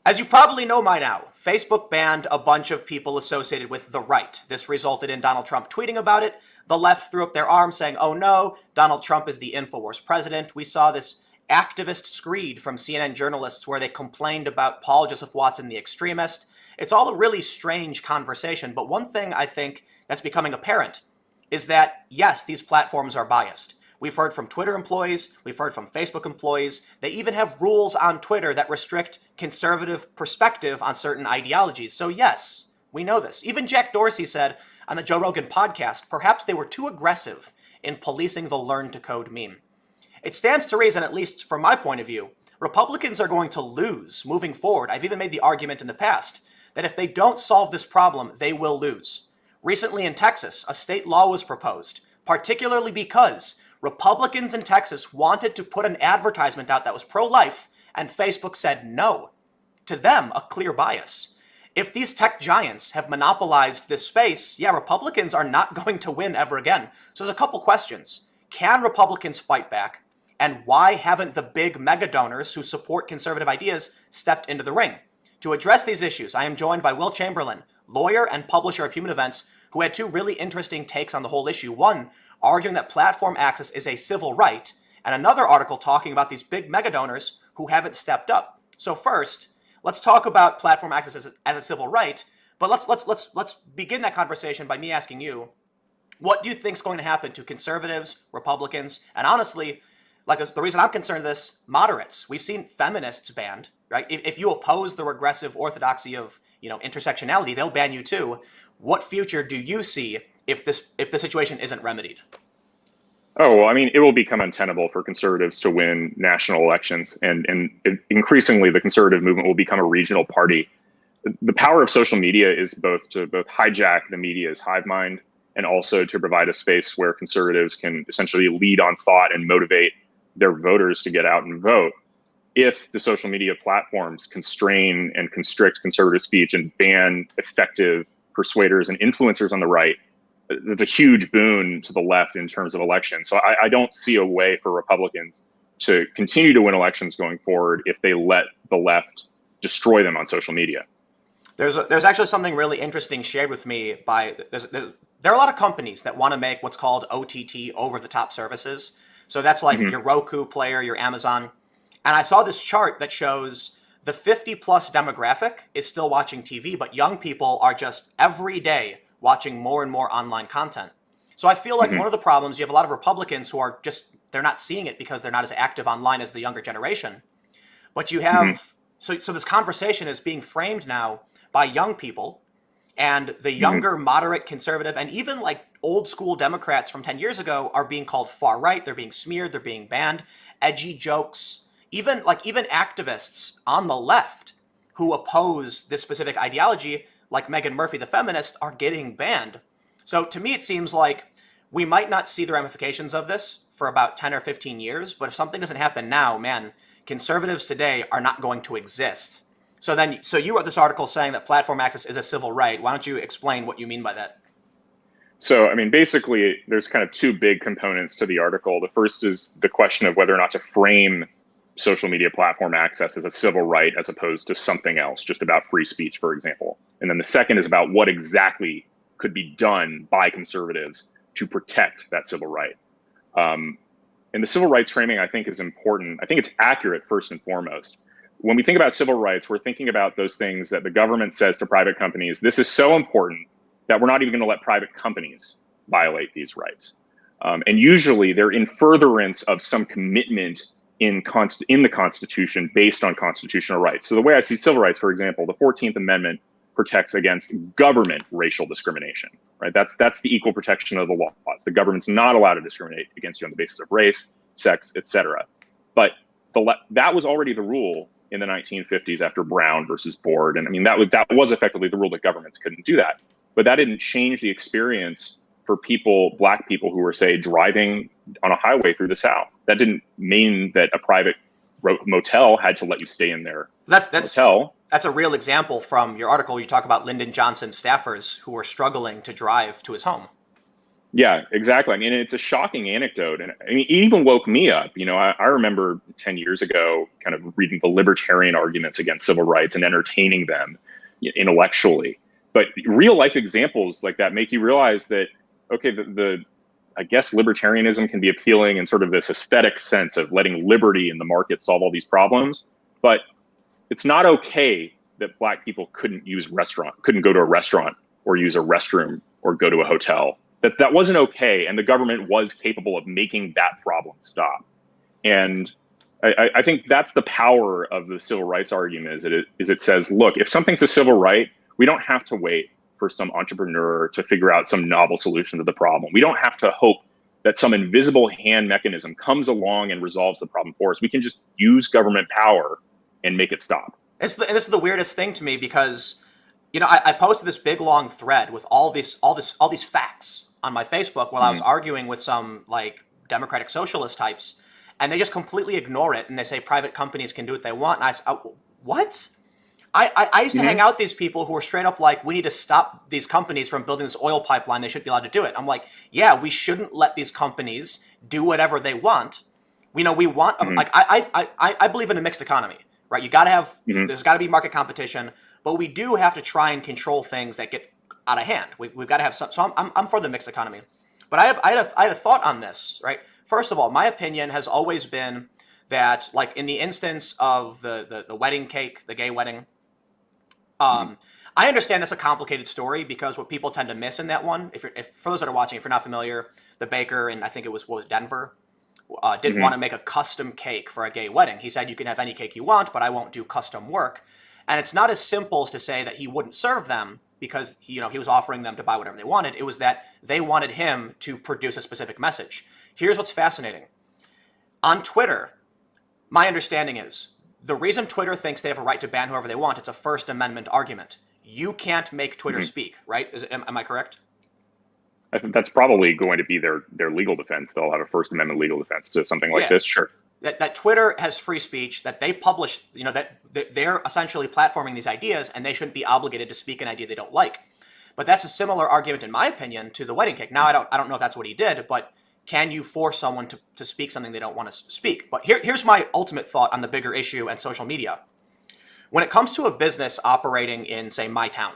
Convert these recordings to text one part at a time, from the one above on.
As you probably know by now, Facebook banned a bunch of people associated with the right. This resulted in Donald Trump tweeting about it. The left threw up their arms saying, oh no, Donald Trump is the InfoWars president. We saw this activist screed from CNN journalists where they complained about Paul Joseph Watson, the extremist. It's all a really strange conversation, but one thing I think that's becoming apparent is that, yes, these platforms are biased. We've heard from Twitter employees, we've heard from Facebook employees. They even have rules on Twitter that restrict conservative perspective on certain ideologies. So yes, we know this. Even Jack Dorsey said on the Joe Rogan podcast, perhaps they were too aggressive in policing the learn to code meme. It stands to reason, at least from my point of view, Republicans are going to lose moving forward. I've even made the argument in the past that if they don't solve this problem, they will lose. Recently in Texas, a state law was proposed, particularly because Republicans in Texas wanted to put an advertisement out that was pro-life, and Facebook said no. To them, a clear bias. If these tech giants have monopolized this space, yeah, Republicans are not going to win ever again. So there's a couple questions. Can Republicans fight back? And why haven't the big mega donors who support conservative ideas stepped into the ring? To address these issues, I am joined by Will Chamberlain, lawyer and publisher of Human Events, who had two really interesting takes on the whole issue. One, arguing that platform access is a civil right, and another article talking about these big mega donors who haven't stepped up. So first, let's talk about platform access as a civil right, but let's begin that conversation by me asking you, what do you think is going to happen to conservatives, Republicans, and honestly, like the reason I'm concerned with this, moderates. We've seen feminists banned, right? If you oppose the regressive orthodoxy of, intersectionality, they'll ban you too. What future do you see if the situation isn't remedied? Oh, well, I mean, it will become untenable for conservatives to win national elections, and increasingly the conservative movement will become a regional party. The power of social media is both to hijack the media's hive mind and also to provide a space where conservatives can essentially lead on thought and motivate their voters to get out and vote. If the social media platforms constrain and constrict conservative speech and ban effective persuaders and influencers on the right, that's a huge boon to the left in terms of elections. So I don't see a way for Republicans to continue to win elections going forward if they let the left destroy them on social media. There's actually something really interesting shared with me by, there are a lot of companies that want to make what's called OTT, over-the-top services. So that's like your Roku player, your Amazon. And I saw this chart that shows the 50-plus demographic is still watching TV, but young people are just every day watching more and more online content. So I feel like one of the problems, you have a lot of Republicans who are just, they're not seeing it because they're not as active online as the younger generation. But you have, so this conversation is being framed now by young people, and the younger, moderate, conservative, and even like old school Democrats from 10 years ago are being called far right. They're being smeared. They're being banned. Edgy jokes, even activists on the left who oppose this specific ideology, like Meghan Murphy, the feminist, are getting banned. So to me, it seems like we might not see the ramifications of this for about 10 or 15 years. But if something doesn't happen now, man, conservatives today are not going to exist. So you wrote this article saying that platform access is a civil right. Why don't you explain what you mean by that? So, I mean, basically, there's kind of two big components to the article. The first is the question of whether or not to frame social media platform access as a civil right as opposed to something else, just about free speech, for example. And then the second is about what exactly could be done by conservatives to protect that civil right. And the civil rights framing, I think, is important. I think it's accurate, first and foremost. When we think about civil rights, we're thinking about those things that the government says to private companies, this is so important that we're not even going to let private companies violate these rights. And usually they're in furtherance of some commitment in the Constitution based on constitutional rights. So the way I see civil rights, for example, the 14th Amendment protects against government racial discrimination, right? That's the equal protection of the laws. The government's not allowed to discriminate against you on the basis of race, sex, etc. But that was already the rule in the 1950s after Brown versus Board. And I mean, that was effectively the rule that governments couldn't do that. But that didn't change the experience for people, Black people who were, say, driving on a highway through the South. That didn't mean that a private motel had to let you stay in their motel. That's a real example from your article. You talk about Lyndon Johnson's staffers who were struggling to drive to his home. Yeah, exactly. I mean, it's a shocking anecdote. And I mean, it even woke me up. I remember 10 years ago kind of reading the libertarian arguments against civil rights and entertaining them intellectually. But real life examples like that make you realize that, okay, I guess libertarianism can be appealing in sort of this aesthetic sense of letting liberty and the market solve all these problems. But it's not okay that Black people couldn't go to a restaurant or use a restroom or go to a hotel. That wasn't okay, and the government was capable of making that problem stop. And I think that's the power of the civil rights argument. It says, look, if something's a civil right, we don't have to wait for some entrepreneur to figure out some novel solution to the problem. We don't have to hope that some invisible hand mechanism comes along and resolves the problem for us. We can just use government power and make it stop. And this is the weirdest thing to me because, I posted this big long thread with all these facts on my Facebook while I was arguing with some like democratic socialist types, and they just completely ignore it and they say private companies can do what they want. And I said, what? I used to hang out with these people who were straight up like, we need to stop these companies from building this oil pipeline. They should be allowed to do it. I'm like, yeah, we shouldn't let these companies do whatever they want. We want like I believe in a mixed economy, right? You got to have there's got to be market competition, but we do have to try and control things that get out of hand. We've got to have some. So I'm for the mixed economy, but I had a thought on this, right? First of all, my opinion has always been that, like in the instance of the wedding cake, the gay wedding, I understand that's a complicated story because what people tend to miss in that one, if for those that are watching, if you're not familiar, the baker, and I think it was Denver, didn't want to make a custom cake for a gay wedding. He said, you can have any cake you want, but I won't do custom work. And it's not as simple as to say that he wouldn't serve them because he was offering them to buy whatever they wanted. It was that they wanted him to produce a specific message. Here's what's fascinating. On Twitter, my understanding is the reason Twitter thinks they have a right to ban whoever they want, it's a First Amendment argument. You can't make Twitter speak, right? Am I correct? I think that's probably going to be their legal defense. They'll have a First Amendment legal defense to something like this. Sure. That Twitter has free speech, that they publish, that they're essentially platforming these ideas and they shouldn't be obligated to speak an idea they don't like. But that's a similar argument, in my opinion, to the wedding cake. Now, I don't know if that's what he did, but can you force someone to speak something they don't want to speak? But here's my ultimate thought on the bigger issue and social media. When it comes to a business operating in, say, my town,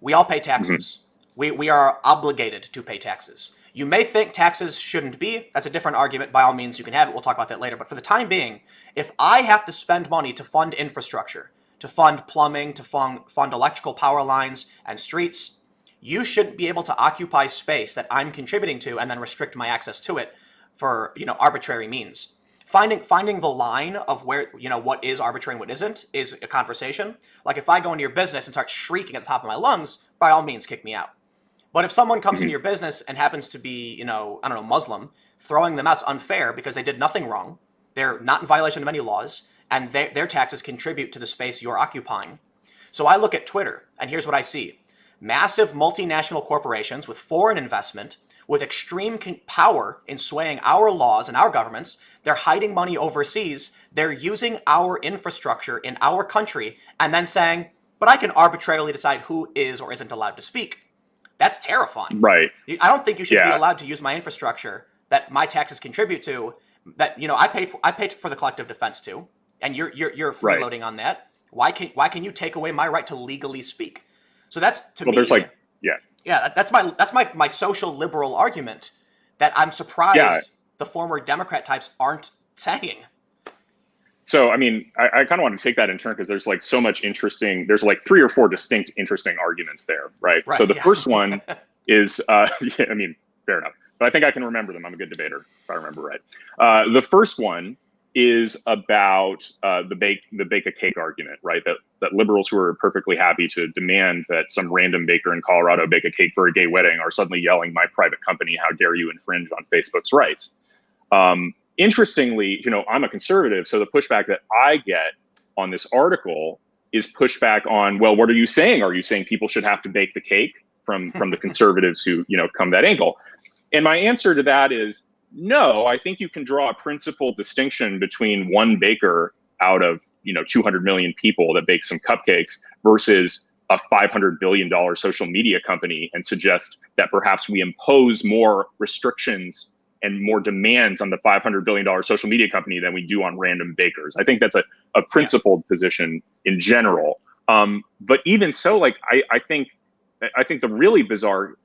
we all pay taxes. We are obligated to pay taxes. You may think taxes shouldn't be. That's a different argument. By all means, you can have it. We'll talk about that later. But for the time being, if I have to spend money to fund infrastructure, to fund plumbing, to fund electrical power lines and streets, you shouldn't be able to occupy space that I'm contributing to and then restrict my access to it for, arbitrary means. Finding the line of where, what is arbitrary and what isn't is a conversation. Like if I go into your business and start shrieking at the top of my lungs, by all means, kick me out. But if someone comes into your business and happens to be, Muslim, throwing them out's unfair because they did nothing wrong. They're not in violation of any laws, and their taxes contribute to the space you're occupying. So I look at Twitter, and here's what I see. Massive multinational corporations with foreign investment, with extreme power in swaying our laws and our governments. They're hiding money overseas. They're using our infrastructure in our country and then saying, but I can arbitrarily decide who is or isn't allowed to speak. That's terrifying. Right. I don't think you should be allowed to use my infrastructure that my taxes contribute to, that I pay for the collective defense too, and you're freeloading on that. Why can you take away my right to legally speak? So that's to me. There's that's my social liberal argument that I'm surprised the former Democrat types aren't saying. So, I mean, I kind of want to take that in turn because there's like so much interesting, there's like 3 or 4 distinct interesting arguments there, right? So the first one is, fair enough. But I think I can remember them. I'm a good debater, if I remember right. The first one is about the bake a cake argument, right? That liberals who are perfectly happy to demand that some random baker in Colorado bake a cake for a gay wedding are suddenly yelling, my private company, how dare you infringe on Facebook's rights? Interestingly, I'm a conservative, so the pushback that I get on this article is pushback on, well, what are you saying? Are you saying people should have to bake the cake from the conservatives who, come that angle? And my answer to that is no. I think you can draw a principal distinction between one baker out of 200 million people that bake some cupcakes versus a $500 billion social media company and suggest that perhaps we impose more restrictions and more demands on the $500 billion social media company than we do on random bakers. I think that's a principled position in general. But even so, like, I think the really bizarre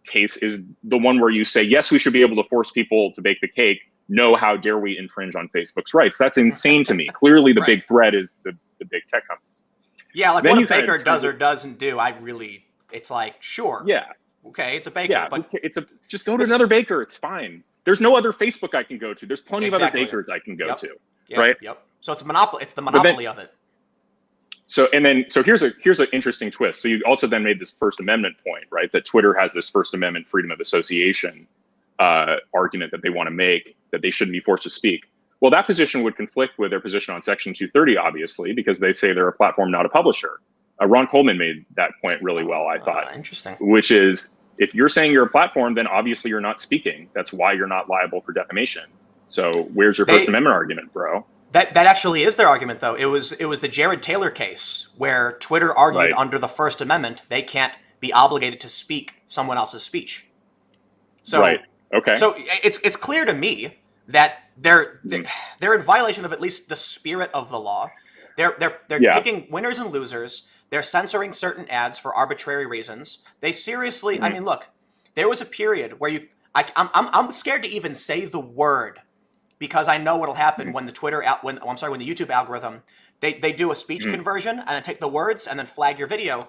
case is the one where you say, yes, we should be able to force people to bake the cake. No, how dare we infringe on Facebook's rights? That's insane to me. Clearly, the big threat is the big tech companies. Yeah, like Then what a baker does or doesn't do, it's like, sure. Yeah. Okay, it's a baker. Yeah, but just go to another baker. It's fine. There's no other Facebook I can go to. There's plenty of other bakers I can go to. Right? Yep. So it's a monopoly. It's the monopoly of it. So here's an interesting twist. So you also then made this First Amendment point, right? That Twitter has this First Amendment freedom of association argument that they want to make, that they shouldn't be forced to speak. Well, that position would conflict with their position on Section 230, obviously, because they say they're a platform, not a publisher. Ron Coleman made that point really well, I thought. Interesting. Which is, if you're saying you're a platform, then obviously you're not speaking. That's why you're not liable for defamation. So where's your First Amendment argument, bro? That actually is their argument, though. It was the Jared Taylor case where Twitter argued under the First Amendment they can't be obligated to speak someone else's speech. So okay. So it's clear to me that they're in violation of at least the spirit of the law. They're picking winners and losers. They're censoring certain ads for arbitrary reasons. They seriously, I mean, look, there was a period where I'm scared to even say the word because I know what'll happen when the when the YouTube algorithm, they do a speech conversion and then take the words and then flag your video.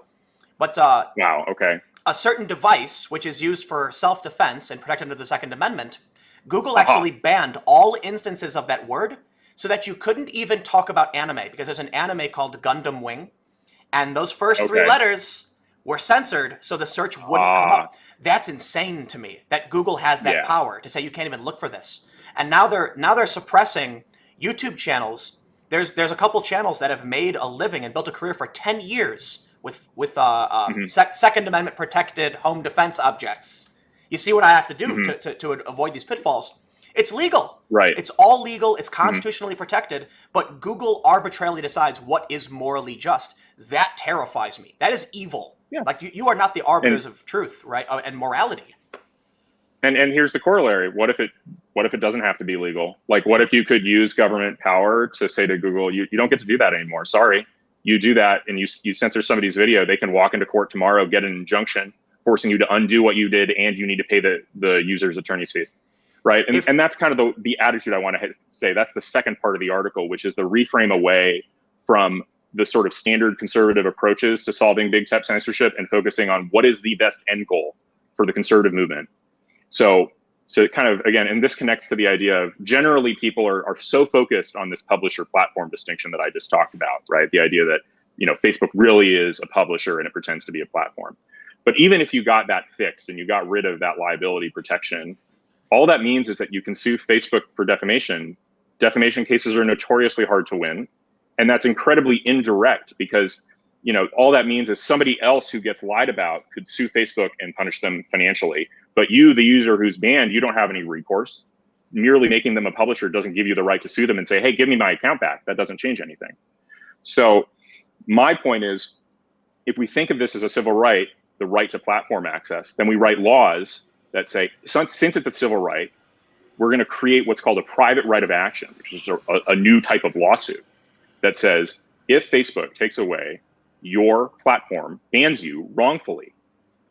But wow, okay. A certain device which is used for self-defense and protected under the Second Amendment, Google actually banned all instances of that word so that you couldn't even talk about anime because there's an anime called Gundam Wing. And those first three letters were censored so the search wouldn't come up. That's insane to me that Google has that power to say you can't even look for this. And now they're suppressing YouTube channels. There's a couple channels that have made a living and built a career for 10 years with Second Amendment protected home defense objects. You see what I have to do to avoid these pitfalls? It's legal. Right. It's all legal. It's constitutionally protected. But Google arbitrarily decides what is morally just. That terrifies me. That is evil. Yeah. Like you are not the arbiters of truth, right? And morality. And here's the corollary. What if it doesn't have to be legal? Like, what if you could use government power to say to Google, you don't get to do that anymore. Sorry. You do that and you censor somebody's video, they can walk into court tomorrow, get an injunction forcing you to undo what you did, and you need to pay the user's attorney's fees. Right. And that's kind of the attitude I want to say. That's the second part of the article, which is the reframe away from the sort of standard conservative approaches to solving big tech censorship and focusing on what is the best end goal for the conservative movement. So kind of, again, and this connects to the idea of generally people are so focused on this publisher platform distinction that I just talked about, right? The idea that, Facebook really is a publisher and it pretends to be a platform. But even if you got that fixed and you got rid of that liability protection, all that means is that you can sue Facebook for defamation. Defamation cases are notoriously hard to win. And that's incredibly indirect because, all that means is somebody else who gets lied about could sue Facebook and punish them financially. But you, the user who's banned, you don't have any recourse. Merely making them a publisher doesn't give you the right to sue them and say, hey, give me my account back. That doesn't change anything. So my point is, if we think of this as a civil right, the right to platform access, then we write laws that say, since it's a civil right, we're going to create what's called a private right of action, which is a new type of lawsuit that says, if Facebook takes away your platform, bans you wrongfully,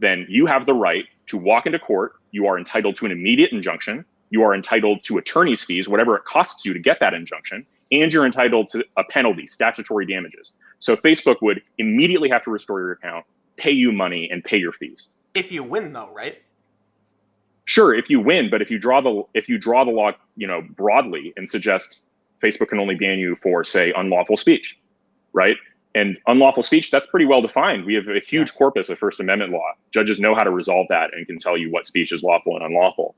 then you have the right to walk into court. You are entitled to an immediate injunction. You are entitled to attorney's fees, whatever it costs you to get that injunction, and you're entitled to a penalty, statutory damages. So Facebook would immediately have to restore your account, pay you money, and pay your fees. If you win, though, right? Sure, if you win, but if you draw the law, broadly and suggest Facebook can only ban you for, say, unlawful speech, right? And unlawful speech, that's pretty well defined. We have a huge corpus of First Amendment law. Judges know how to resolve that and can tell you what speech is lawful and unlawful.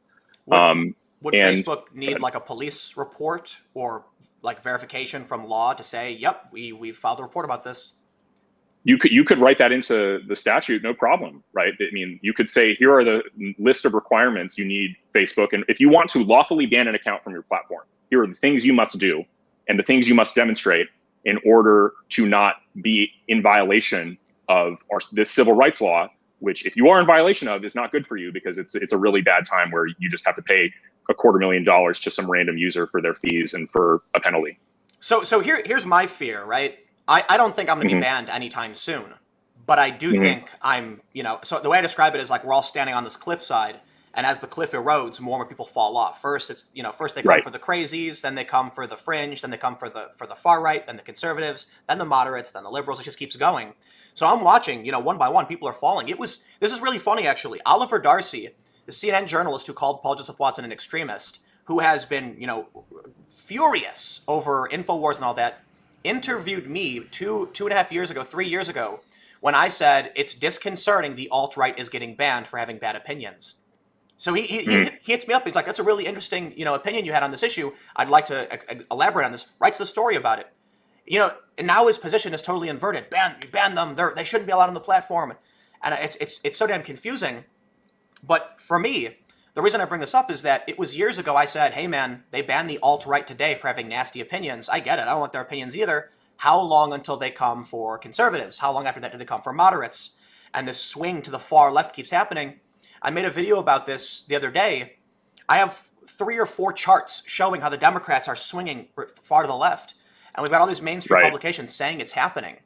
Would Facebook need like a police report or like verification from law to say, yep, we've filed a report about this? You could write that into the statute, no problem, right? I mean, you could say, here are the list of requirements you need, Facebook. And if you want to lawfully ban an account from your platform, here are the things you must do and the things you must demonstrate in order to not be in violation this civil rights law, which if you are in violation of is not good for you because it's a really bad time where you just have to pay $250,000 to some random user for their fees and for a penalty. So here's my fear, right? I don't think I'm going to be banned anytime soon, but I do think I'm, so the way I describe it is like we're all standing on this cliffside, and as the cliff erodes, more and more people fall off. First, first they come for the crazies, then they come for the fringe, then they come for the far right, then the conservatives, then the moderates, then the liberals. It just keeps going. So I'm watching, one by one, people are falling. This is really funny, actually. Oliver Darcy, the CNN journalist who called Paul Joseph Watson an extremist, who has been, furious over InfoWars and all that, interviewed me 2.5 years ago, 3 years ago, when I said it's disconcerting the alt-right is getting banned for having bad opinions. So he hits me up. He's like, that's a really interesting, opinion you had on this issue. I'd like to elaborate on this. Writes the story about it. And now his position is totally inverted. Ban them. They shouldn't be allowed on the platform. And it's so damn confusing. But for me, the reason I bring this up is that it was years ago I said, hey man, they banned the alt-right today for having nasty opinions. I get it. I don't want their opinions either. How long until they come for conservatives? How long after that do they come for moderates? And this swing to the far left keeps happening. I made a video about this the other day. I have 3 or 4 charts showing how the Democrats are swinging far to the left. And we've got all these mainstream publications saying it's happening.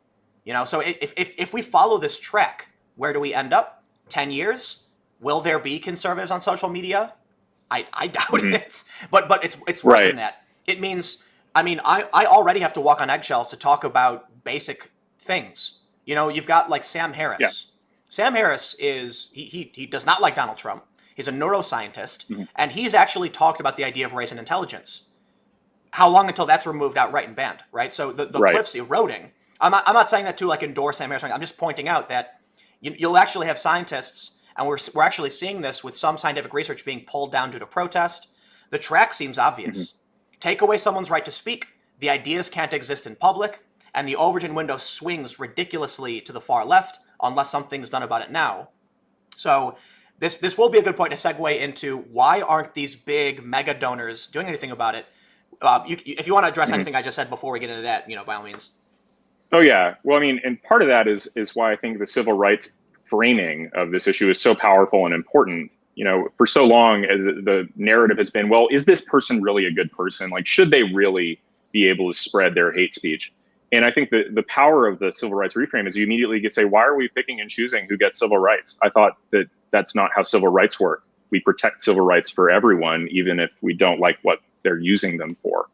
So if we follow this track, where do we end up? 10 years? Will there be conservatives on social media? I doubt it. But it's worse than that. It means, I already have to walk on eggshells to talk about basic things. You've got like Sam Harris. Yeah. Sam Harris he does not like Donald Trump. He's a neuroscientist, and he's actually talked about the idea of race and intelligence. How long until that's removed outright and banned, right? So the cliff's eroding. I'm not saying that to like endorse Sam Harris. I'm just pointing out that you'll actually have scientists, and we're actually seeing this with some scientific research being pulled down due to protest. The track seems obvious. Take away someone's right to speak, the ideas can't exist in public, and the Overton window swings ridiculously to the far left unless something's done about it now. So this will be a good point to segue into why aren't these big mega donors doing anything about it? If you want to address anything I just said before we get into that, by all means. Oh yeah, well, and part of that is why I think the civil rights framing of this issue is so powerful and important. For so long, the narrative has been, well, is this person really a good person? Like, should they really be able to spread their hate speech? And I think the power of the civil rights reframe is you immediately get to say, why are we picking and choosing who gets civil rights? I thought that's not how civil rights work. We protect civil rights for everyone, even if we don't like what they're using them for.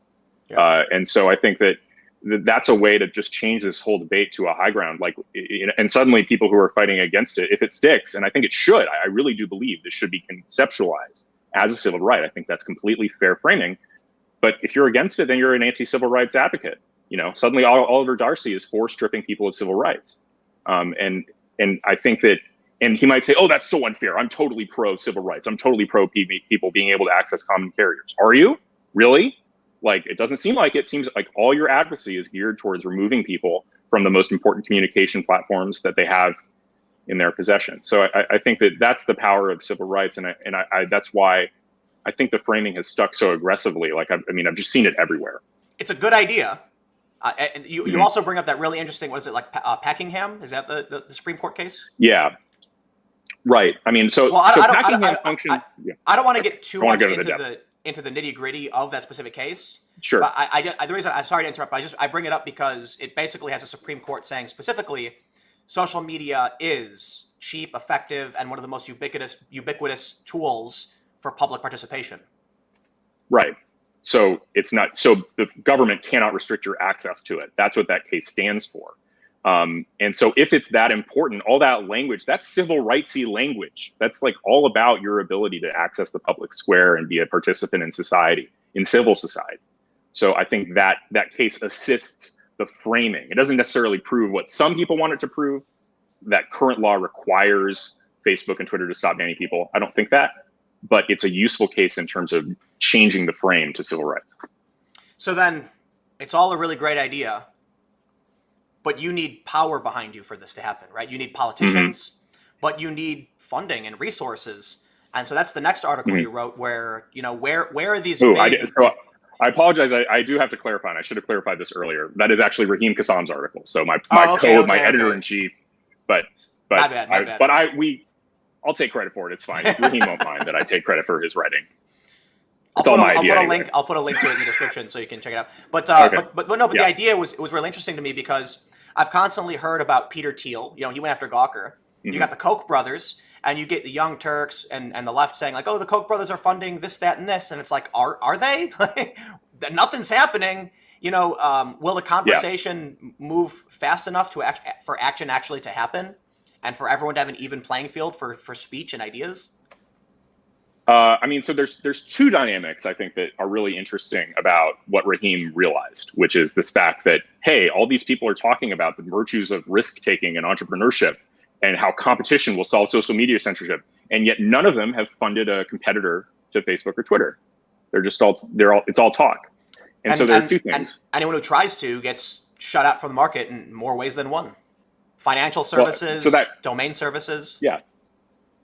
Yeah. And so I think that's a way to just change this whole debate to a high ground. Like, and suddenly people who are fighting against it, if it sticks, and I think it should, I really do believe this should be conceptualized as a civil right. I think that's completely fair framing. But if you're against it, then you're an anti-civil rights advocate. Suddenly Oliver Darcy is for stripping people of civil rights. And I think that, and he might say, oh, that's so unfair. I'm totally pro civil rights. I'm totally pro people being able to access common carriers. Are you? Really? Like, it doesn't seem like it. It seems like all your advocacy is geared towards removing people from the most important communication platforms that they have in their possession. So I think that's the power of civil rights. And that's why I think the framing has stuck so aggressively. Like, I've just seen it everywhere. It's a good idea. And you also bring up that really interesting, what is it, like Packingham? Is that the Supreme Court case? Yeah. Right. I don't want to get too much into the nitty gritty of that specific case. Sure. But the reason I'm sorry to interrupt, but I bring it up because it basically has a Supreme Court saying specifically, social media is cheap, effective, and one of the most ubiquitous tools for public participation. Right. So the government cannot restrict your access to it. That's what that case stands for. And so if it's that important, all that language, that's civil rightsy language. That's like all about your ability to access the public square and be a participant in society, in civil society. So I think that case assists the framing. It doesn't necessarily prove what some people want it to prove, that current law requires Facebook and Twitter to stop banning people. I don't think that, but it's a useful case in terms of changing the frame to civil rights. So then it's all a really great idea, but you need power behind you for this to happen, right? You need politicians, but you need funding and resources. And so that's the next article you wrote where, where are these I apologize. I do have to clarify, and I should have clarified this earlier. That is actually Raheem Kassam's article. So my editor-in-chief But My bad. I'll take credit for it. It's fine. Raheem won't mind that I take credit for his writing. I'll put a link to it in the description so you can check it out. But the idea was really interesting to me because I've constantly heard about Peter Thiel. He went after Gawker. You got the Koch brothers, and you get the Young Turks and the left saying like, oh, the Koch brothers are funding this, that, and this, and it's like, are they? Nothing's happening. Will the conversation move fast enough for action actually to happen, and for everyone to have an even playing field for speech and ideas? So there's two dynamics I think that are really interesting about what Raheem realized, which is this fact that, hey, all these people are talking about the virtues of risk taking and entrepreneurship and how competition will solve social media censorship, and yet none of them have funded a competitor to Facebook or Twitter. It's all talk. And so there are two things. And anyone who tries to gets shut out from the market in more ways than one. Financial services, domain services.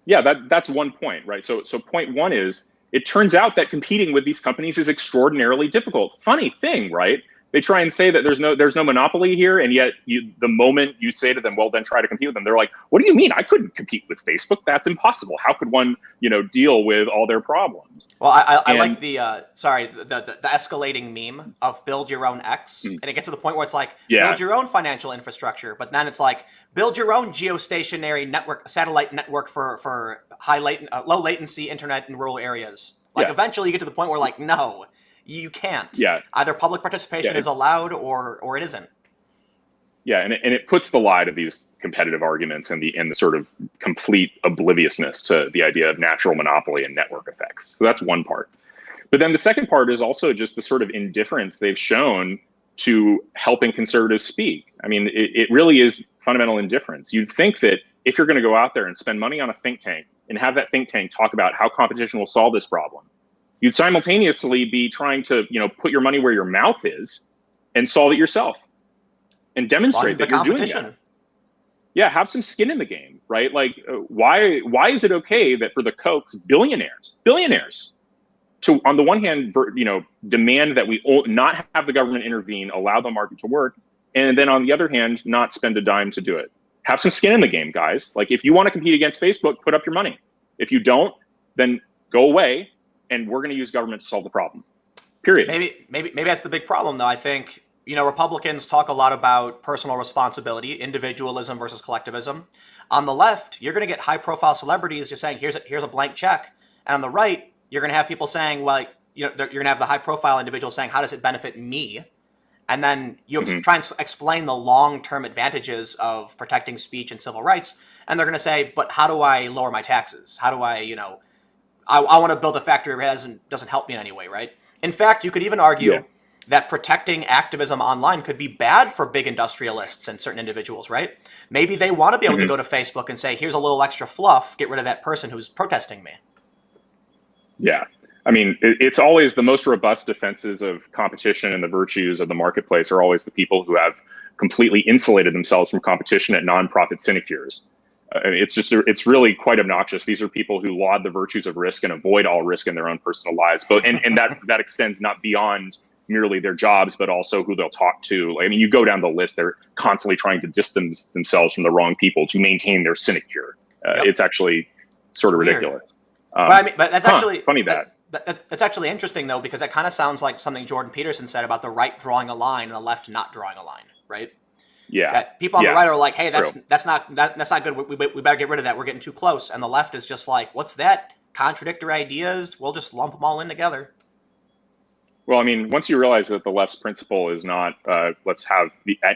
Yeah, that's one point, right? So point one is, it turns out that competing with these companies is extraordinarily difficult. Funny thing, right? They try and say that there's no monopoly here, and yet the moment you say to them, well, then try to compete with them, they're like, what do you mean? I couldn't compete with Facebook. That's impossible. How could one, deal with all their problems? Well, I like the escalating meme of build your own X, and it gets to the point where it's like, build your own financial infrastructure, but then it's like, build your own geostationary network, satellite network for low latency internet in rural areas. Eventually you get to the point where like, no, you can't. Either public participation is allowed or it isn't. And it puts the lie to these competitive arguments and the sort of complete obliviousness to the idea of natural monopoly and network effects. So that's one part. But then the second part is also just the sort of indifference they've shown to helping conservatives speak. I mean, it really is fundamental indifference. You'd think that if you're going to go out there and spend money on a think tank and have that think tank talk about how competition will solve this problem, you'd simultaneously be trying to, put your money where your mouth is and solve it yourself and demonstrate that you're doing that. Yeah, have some skin in the game, right? Like, why is it okay that for the Kochs, billionaires, to, on the one hand, demand that we not have the government intervene, allow the market to work, and then on the other hand, not spend a dime to do it? Have some skin in the game, guys. Like, if you want to compete against Facebook, put up your money. If you don't, then go away, and we're going to use government to solve the problem. Period. Maybe that's the big problem, though. I think, Republicans talk a lot about personal responsibility, individualism versus collectivism. On the left, you're going to get high-profile celebrities just saying, here's a blank check. And on the right, you're going to have people saying, well, you're going to have the high-profile individuals saying, how does it benefit me? And then you try and explain the long-term advantages of protecting speech and civil rights. And they're going to say, but how do I lower my taxes? How do I, I want to build a factory that doesn't help me in any way, right? In fact, you could even argue that protecting activism online could be bad for big industrialists and certain individuals, right? Maybe they want to be able to go to Facebook and say, here's a little extra fluff, get rid of that person who's protesting me. Yeah. I mean, it's always the most robust defenses of competition and the virtues of the marketplace are always the people who have completely insulated themselves from competition at nonprofit sinecures. It's really quite obnoxious. These are people who laud the virtues of risk and avoid all risk in their own personal lives. But and that extends not beyond merely their jobs, but also who they'll talk to. I mean, you go down the list, they're constantly trying to distance themselves from the wrong people to maintain their sinecure. It's actually sort of ridiculous. But that's actually funny that's actually interesting though, because that kind of sounds like something Jordan Peterson said about the right drawing a line and the left not drawing a line, right? Yeah. That people on the right are like, hey, that's not good. We better get rid of that. We're getting too close. And the left is just like, what's that? Contradictory ideas. We'll just lump them all in together. Well, I mean, once you realize that the left's principle is not let's have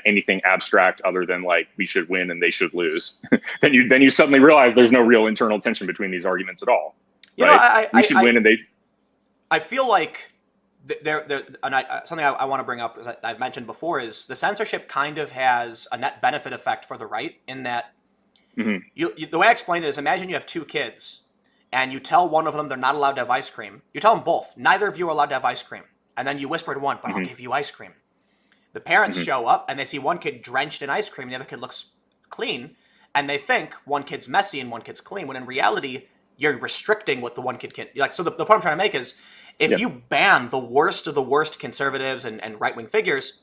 anything abstract other than like we should win and they should lose, then you suddenly realize there's no real internal tension between these arguments at all. Right? We should win and they. I feel like something I want to bring up, as I've mentioned before, is the censorship kind of has a net benefit effect for the right in that the way I explain it is, imagine you have two kids and you tell one of them they're not allowed to have ice cream. You tell them both, neither of you are allowed to have ice cream. And then you whisper to one, but I'll give you ice cream. The parents show up and they see one kid drenched in ice cream, the other kid looks clean, and they think one kid's messy and one kid's clean, when in reality, you're restricting what the one kid can. So the point I'm trying to make is, if you ban the worst of the worst conservatives and right-wing figures,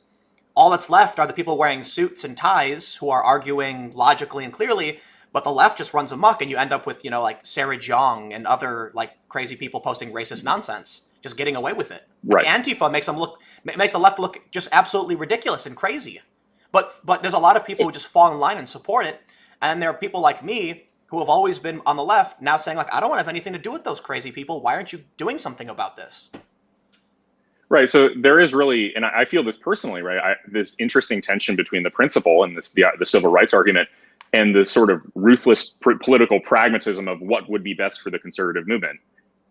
all that's left are the people wearing suits and ties who are arguing logically and clearly, but the left just runs amok, and you end up with, like Sarah Jong and other like crazy people posting racist nonsense, just getting away with it. Right. Like, Antifa makes the left look just absolutely ridiculous and crazy. But there's a lot of people who just fall in line and support it, and there are people like me who have always been on the left now saying, like, I don't want to have anything to do with those crazy people. Why aren't you doing something about this? Right. So there is really, and I feel this personally, right? This interesting tension between the principle and the civil rights argument and the sort of ruthless political pragmatism of what would be best for the conservative movement.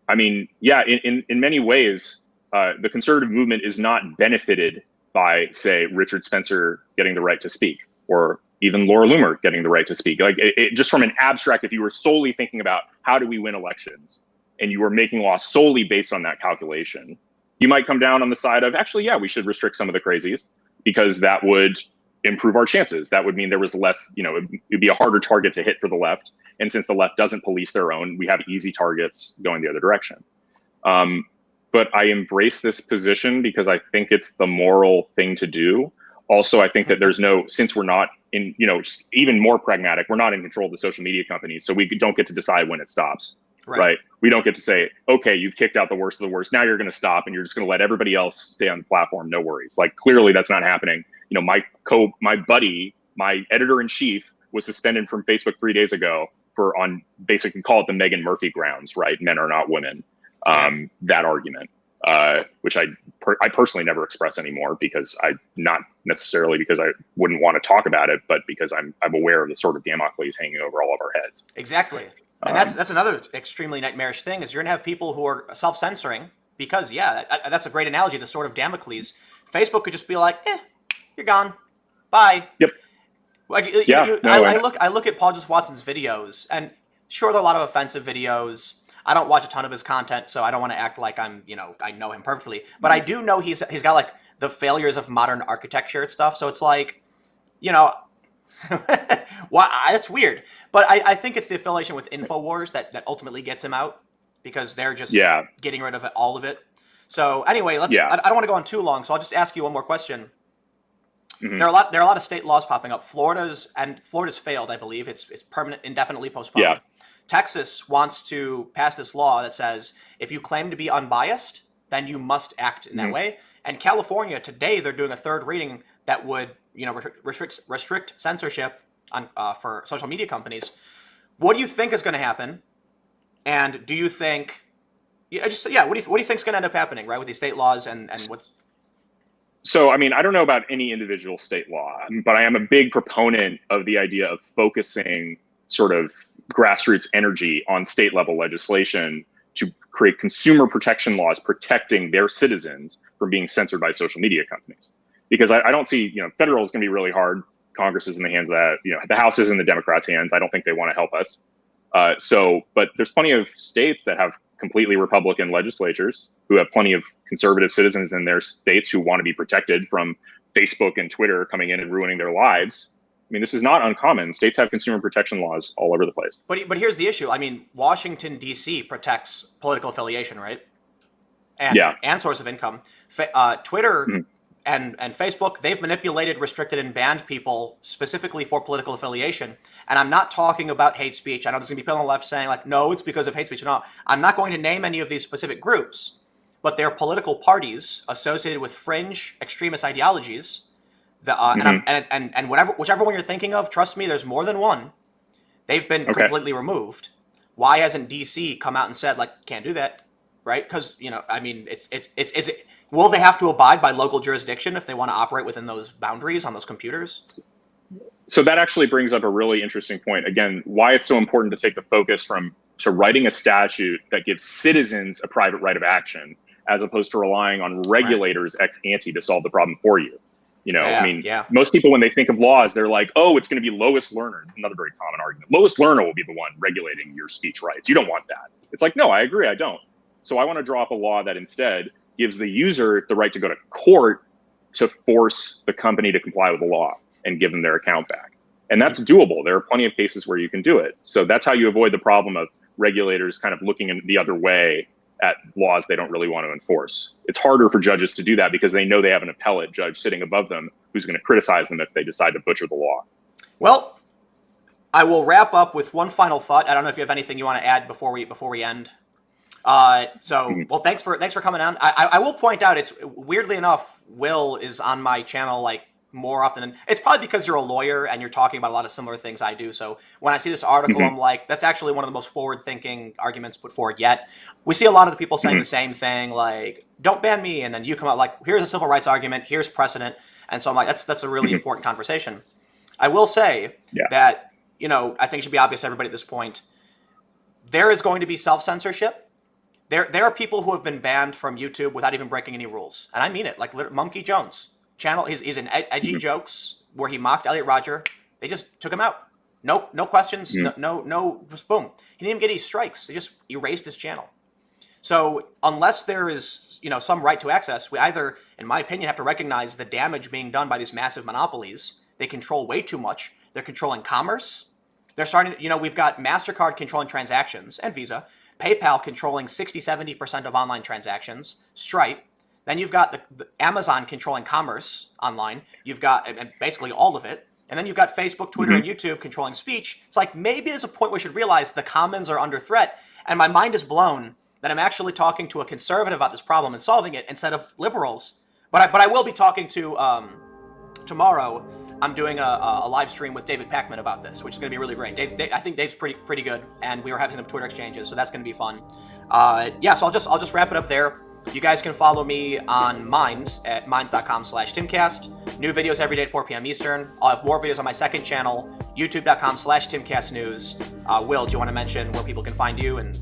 I mean, yeah, in many ways, the conservative movement is not benefited by, say, Richard Spencer getting the right to speak, or even Laura Loomer getting the right to speak. Like, just from an abstract, if you were solely thinking about how do we win elections, and you were making law solely based on that calculation, you might come down on the side of, actually, yeah, we should restrict some of the crazies, because that would improve our chances. That would mean there was less, it'd be a harder target to hit for the left. And since the left doesn't police their own, we have easy targets going the other direction. But I embrace this position because I think it's the moral thing to do. Also, I think that since we're not in, even more pragmatic, we're not in control of the social media companies, so we don't get to decide when it stops. Right? We don't get to say, okay, you've kicked out the worst of the worst. Now you're going to stop, and you're just going to let everybody else stay on the platform. No worries. Like, clearly that's not happening. My buddy, my editor in chief, was suspended from Facebook 3 days ago on basically call it the Meghan Murphy grounds, right? Men are not women. That argument, which I personally never express anymore, because not necessarily because I wouldn't want to talk about it, but because I'm aware of the sort of Damocles hanging over all of our heads. Exactly. And that's another extremely nightmarish thing, is you're gonna have people who are self-censoring because, that's a great analogy, the sword of Damocles. Facebook could just be like, you're gone, bye. Yep. Like, I look at Paul Watson's videos, and sure, there are a lot of offensive videos. I don't watch a ton of his content, so I don't want to act like I know him perfectly. But I do know he's got like the failures of modern architecture and stuff. So it's like, that's weird. But I think it's the affiliation with InfoWars that ultimately gets him out, because they're just getting rid of all of it. So anyway, I don't want to go on too long, so I'll just ask you one more question. Mm-hmm. There are a lot of state laws popping up. Florida's failed, I believe. It's permanent, indefinitely postponed. Yeah. Texas wants to pass this law that says if you claim to be unbiased, then you must act in that way. And California today, they're doing a third reading that would restrict censorship on for social media companies. What do you think is going to happen? And do you think what do you think is going to end up happening, right, with these state laws and what's? So, I mean, I don't know about any individual state law, but I am a big proponent of the idea of focusing sort of grassroots energy on state level legislation to create consumer protection laws protecting their citizens from being censored by social media companies. Because I don't see, federal is going to be really hard. Congress is in the hands of that. The House is in the Democrats' hands. I don't think they want to help us. But there's plenty of states that have completely Republican legislatures who have plenty of conservative citizens in their states who want to be protected from Facebook and Twitter coming in and ruining their lives. I mean, this is not uncommon. States have consumer protection laws all over the place. But here's the issue. I mean, Washington, D.C. protects political affiliation, right? And source of income. Twitter and Facebook, they've manipulated, restricted, and banned people specifically for political affiliation. And I'm not talking about hate speech. I know there's going to be people on the left saying, like, no, it's because of hate speech. No, I'm not going to name any of these specific groups, but they're political parties associated with fringe extremist ideologies. Whichever one you're thinking of, trust me, there's more than one. They've been completely removed. Why hasn't DC come out and said, like, can't do that, right? Because I mean, will they have to abide by local jurisdiction if they want to operate within those boundaries on those computers? So that actually brings up a really interesting point. Again, why it's so important to take the focus to writing a statute that gives citizens a private right of action, as opposed to relying on regulators ex ante to solve the problem for you. Most people, when they think of laws, they're like, oh, it's going to be Lois Lerner. It's another very common argument. Lois Lerner will be the one regulating your speech rights. You don't want that. It's like, no, I agree, I don't. So I want to draw up a law that instead gives the user the right to go to court to force the company to comply with the law and give them their account back. And that's doable. There are plenty of cases where you can do it. So that's how you avoid the problem of regulators kind of looking in the other way at laws they don't really want to enforce. It's harder for judges to do that because they know they have an appellate judge sitting above them who's going to criticize them if they decide to butcher the law. Well, I will wrap up with one final thought. I don't know if you have anything you want to add before we end. Well, thanks for coming on. I will point out, it's weirdly enough, Will is on my channel like more often, and it's probably because you're a lawyer and you're talking about a lot of similar things I do. So when I see this article, I'm like, that's actually one of the most forward-thinking arguments put forward yet. We see a lot of the people saying the same thing, like, don't ban me, and then you come out like, here's a civil rights argument, here's precedent, and so I'm like, that's a really important conversation. I will say that, I think it should be obvious to everybody at this point, there is going to be self-censorship. There are people who have been banned from YouTube without even breaking any rules. And I mean it, like Monkey Jones. Channel, he's in edgy jokes where he mocked Elliot Rodger. They just took him out. No questions, no, just boom. He didn't even get any strikes. They just erased his channel. So unless there is, some right to access, we either, in my opinion, have to recognize the damage being done by these massive monopolies. They control way too much. They're controlling commerce. They're starting, we've got MasterCard controlling transactions and Visa. PayPal controlling 60-70% of online transactions, Stripe. Then you've got the Amazon controlling commerce online. You've got basically all of it. And then you've got Facebook, Twitter, and YouTube controlling speech. It's like maybe there's a point where we should realize the commons are under threat. And my mind is blown that I'm actually talking to a conservative about this problem and solving it instead of liberals. But I will be talking to, tomorrow, I'm doing a live stream with David Pakman about this, which is going to be really great. Dave, I think Dave's pretty good, and we were having some Twitter exchanges, so that's going to be fun. So I'll just wrap it up there. You guys can follow me on Minds at minds.com/Timcast. New videos every day at 4 p.m. Eastern. I'll have more videos on my second channel, youtube.com/TimcastNews. Will, do you want to mention where people can find you? And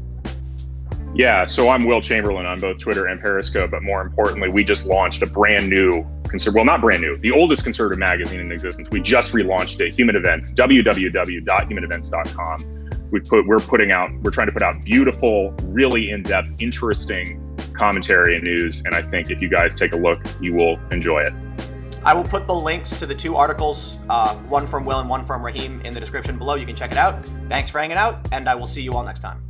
yeah, so I'm Will Chamberlain on both Twitter and Periscope, but more importantly, we just launched a brand new, not brand new, the oldest conservative magazine in existence. We just relaunched it, Human Events, www.humanevents.com. We're trying to put out beautiful, really in-depth, interesting commentary and news, and I think if you guys take a look, you will enjoy it. I will put the links to the two articles, one from Will and one from Raheem, in the description below. You can check it out. Thanks for hanging out, and I will see you all next time.